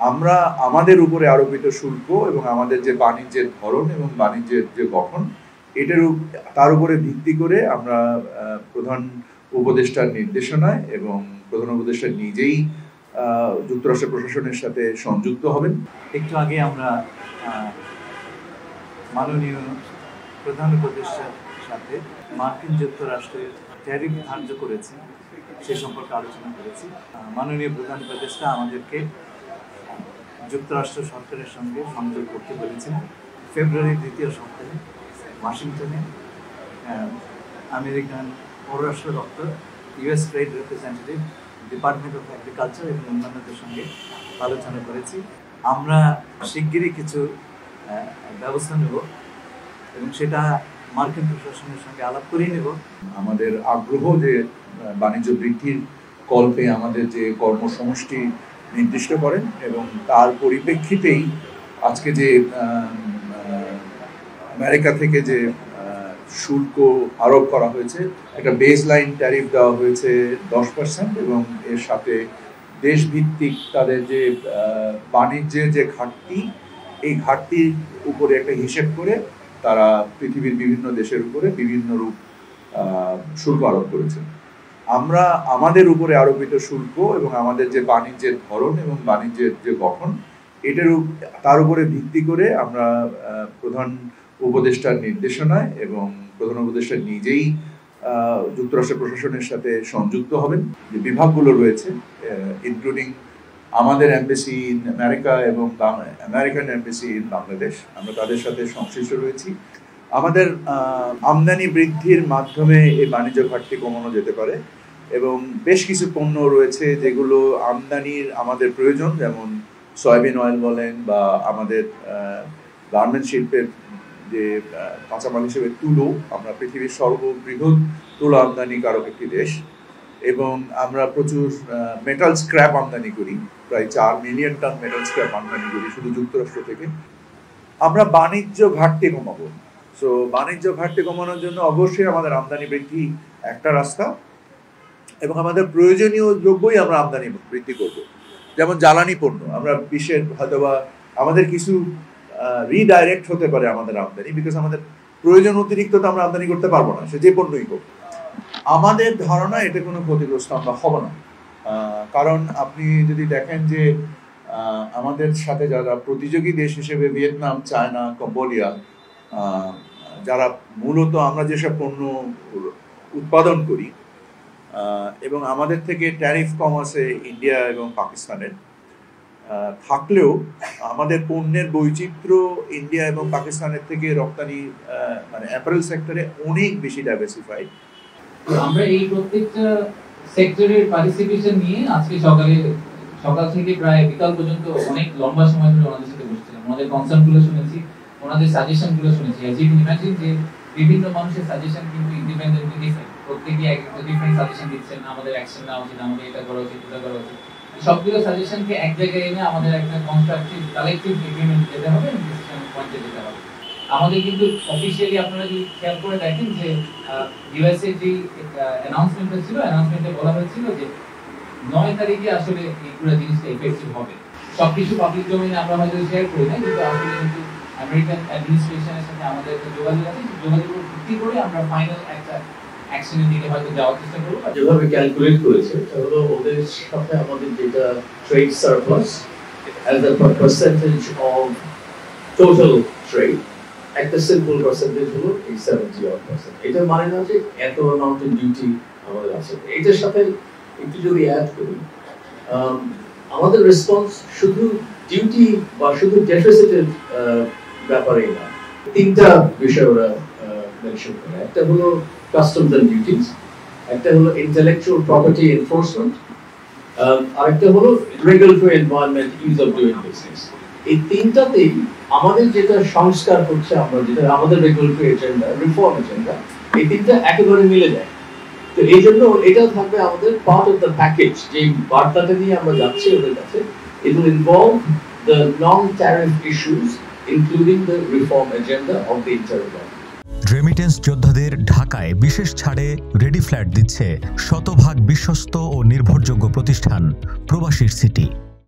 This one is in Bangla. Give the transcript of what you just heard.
আমরা আমাদের উপরে আরোপিত শুল্ক এবং আমাদের যে বাণিজ্যের ধরন এবং বাণিজ্যের যে গঠন তার উপরে ভিত্তি করে আমরা প্রধান উপদেষ্টার নির্দেশনায় এবং প্রধান উপদেষ্টা নিজেই যুক্তরাষ্ট্র প্রশাসনের সাথে সংযুক্ত হবেন। একটু আগে আমরা মাননীয় প্রধান উপদেষ্টার সাথে মার্কিন যুক্তরাষ্ট্রের ট্যারিফ ধার্য করেছে সে সম্পর্কে আলোচনা করেছি। মাননীয় প্রধান উপদেষ্টা আমাদেরকে যুক্তরাষ্ট্র সরকারের সঙ্গে সংযোগ করতে বলেছেন। ফেব্রুয়ারির দ্বিতীয় সপ্তাহে ওয়াশিংটনে আমেরিকান পররাষ্ট্র দপ্তর, US trade representative, department of agriculture এবং অন্যান্যদের সঙ্গে আলোচনা করেছি। আমরা শিগগিরই কিছু ব্যবস্থা নেব এবং সেটা মার্কিন প্রশাসনের সঙ্গে আলাপ করেই নেব। আমাদের আগ্রহ যে বাণিজ্য বৃদ্ধির কল্পে আমাদের যে কর্মসমষ্টি নির্দিষ্ট করেন এবং তার পরিপ্রেক্ষিতেই আজকে যে আমেরিকা থেকে যে শুল্ক আরোপ করা হয়েছে, একটা বেসলাইন ট্যারিফ দেওয়া হয়েছে 10% এবং এর সাথে দেশভিত্তিক তাদের যে বাণিজ্যের যে ঘাটতি, এই ঘাটতির উপরে একটা হিসেব করে তারা পৃথিবীর বিভিন্ন দেশের উপরে বিভিন্ন রূপ শুল্ক আরোপ করেছে। আমরা আমাদের উপরে আরোপিত শুল্ক এবং আমাদের যে বাণিজ্যের ধরন এবং বাণিজ্যের যে গঠন তার উপরে ভিত্তি করে আমরা প্রধান উপদেষ্টার নির্দেশনায় এবং প্রধান উপদেষ্টা নিজেই যুক্তরাষ্ট্র প্রশাসনের সাথে সংযুক্ত হবেন। যে বিভাগগুলো রয়েছে ইনক্লুডিং আমাদের এমবেসি ইন আমেরিকা এবং আমেরিকান এমবেসি ইন বাংলাদেশ, আমরা তাদের সাথে সংশ্লিষ্ট রয়েছি। আমাদের আমদানি বৃদ্ধির মাধ্যমে এই বাণিজ্য ঘাটতি কমানো যেতে পারে এবং বেশ কিছু পণ্য রয়েছে যেগুলো আমদানির আমাদের প্রয়োজন, যেমন সয়াবিন অয়েল বলেন বা আমাদের গার্মেন্ট শিল্পের যে কাঁচামাল হিসেবে তুলো, আমরা পৃথিবীর সর্ববৃহৎ তুলো আমদানিকারক একটি দেশ এবং আমরা প্রচুর মেটাল স্ক্র্যাপ আমদানি করি, প্রায় 4 মিলিয়ন টন মেটাল স্ক্র্যাপ আমদানি করি শুধু যুক্তরাষ্ট্র থেকে। আমরা বাণিজ্য ঘাটতি কমাবো। সো বাণিজ্য ঘাটতি কমানোর জন্য অবশ্যই আমাদের আমদানি বৃদ্ধি একটা রাস্তা এবং আমাদের প্রয়োজনীয় দ্রব্যই আমরা আমদানি বৃদ্ধি করব। যেমন জ্বালানি পণ্য, আমরা বিশ্বের হয়তোবা আমাদের কিছু রিডাইরেক্ট হতে পারে আমাদের আমদানি, বিকজ আমাদের প্রয়োজন অতিরিক্ত তো আমরা আমদানি করতে পারবো না, সে যে পণ্যই হোক। আমাদের ধারণা এটা কোনো ক্ষতিগ্রস্ত আমরা হব না, কারণ আপনি যদি দেখেন যে আমাদের সাথে যারা প্রতিযোগী দেশ হিসেবে ভিয়েতনাম, চায়না, কম্বোডিয়া, যারা মূলত আমরা যেসব পণ্য উৎপাদন করি এবং আমাদের থেকে ট্যারিফ কম আছে ইন্ডিয়া এবং পাকিস্তানের, থাকলেও আমাদের পণ্যের বৈচিত্র্য ইন্ডিয়া এবং পাকিস্তানের থেকে রপ্তানি মানে অ্যাপারেল সেক্টরে অনেক বেশি ডাইভার্সিফাইড। আমরা এই প্রত্যেকটা সেক্টরের পার্টিসিপেশন নিয়ে আজকে সকাল থেকে প্রায় বিকাল পর্যন্ত অনেক লম্বা সময় ধরে ওনাদের সাথে বসছিলাম, ওনাদের কনসার্নগুলো শুনেছি, ওনাদের সাজেশনগুলো শুনেছি। অ্যাজ ইউ ক্যান ইমাজিন যে বিভিন্ন মানুষের সাজেশন কিন্তু ইন্ডিপেন্ডেন্টলি ডিফারেন্ট, প্রত্যেকে একটা ডিফারেন্ট সাজেশন দিচ্ছেন, আমাদের অ্যাকশন নেওয়া উচিত, আমাদের এটা করা উচিত, এটা করা উচিত। সবগুলো সাজেশনকে এক জায়গায় এনে আমাদের একটা কনস্ট্রাকটিভ কালেকটিভ এগ্রিমেন্ট যেতে হবে, ডিসিশন পয়েন্টে যেতে হবে। আমাদের কিন্তু অফিশিয়ালি আপনারা যদি খেয়াল করে দেখেন যে ইউএসএ যে অ্যানাউন্সমেন্টটা ছিল, অ্যানাউন্সমেন্টে বলা হয়েছিল যে 9 তারিখে আসলে এই পুরো জিনিসটা ইফেক্টিভ হবে। সবকিছু পাবলিক ডোমেইনে আমরা হয়তো শেয়ার করি না, কিন্তু আসলে কিন্তু আমেরিকান অ্যাডমিনিস্ট্রেশনের সাথে আমাদের একটা যোগাযোগ আছে, যোগাযোগের ভিত্তি করে আমরা ফাইনাল একটা অ্যাকশনের দিকে হয়তো যাওয়ার চেষ্টা করব। যেভাবে ক্যালকুলেট করেছে তাহলে ওদের সাথে আমাদের যেটা trade surplus as a percentage of total trade, একটা সিম্পল পার্সেন্টেজ হলো এই 70%। এটা মানে না যে এত অ্যামাউন্টের ডিউটি আমাদের আছে। এটার সাথে একটু যদি অ্যাড করি, আমাদের রেসপন্স শুধু ডিউটি বা শুধু ডেফিসিটের ব্যাপারেই না, 3টা বিষয় ওরা মেনশন করে। একটা হলো কাস্টমস এন্ড ডিউটিস, একটা হলো ইন্টেলেকচুয়াল প্রপার্টি এনফোর্সমেন্ট, আরেকটা হলো regulatory environment, is of doing business. এই 3টাতেই আমাদের যেটা সংস্কার হচ্ছে, আমরা যেটা আমাদের রেগুলেটরি এজেন্ডা, রিফর্ম এজেন্ডা, এই 3টা একেবারে মিলে যায়। তো এই জন্য এটা থাকবে আমাদের পার্ট অফ দ্য প্যাকেজ, যে বার্তাটা নিয়ে আমরা যাচ্ছি ওদের কাছে। It will involve the non-tariff issues, including the reform agenda of the interim government. Remittance যোদ্ধাদের ঢাকায় বিশেষ ছাড়ে রেডি ফ্ল্যাট দিচ্ছে শতভাগ বিশ্বস্ত ও নির্ভরযোগ্য প্রতিষ্ঠান প্রবাসীর সিটি।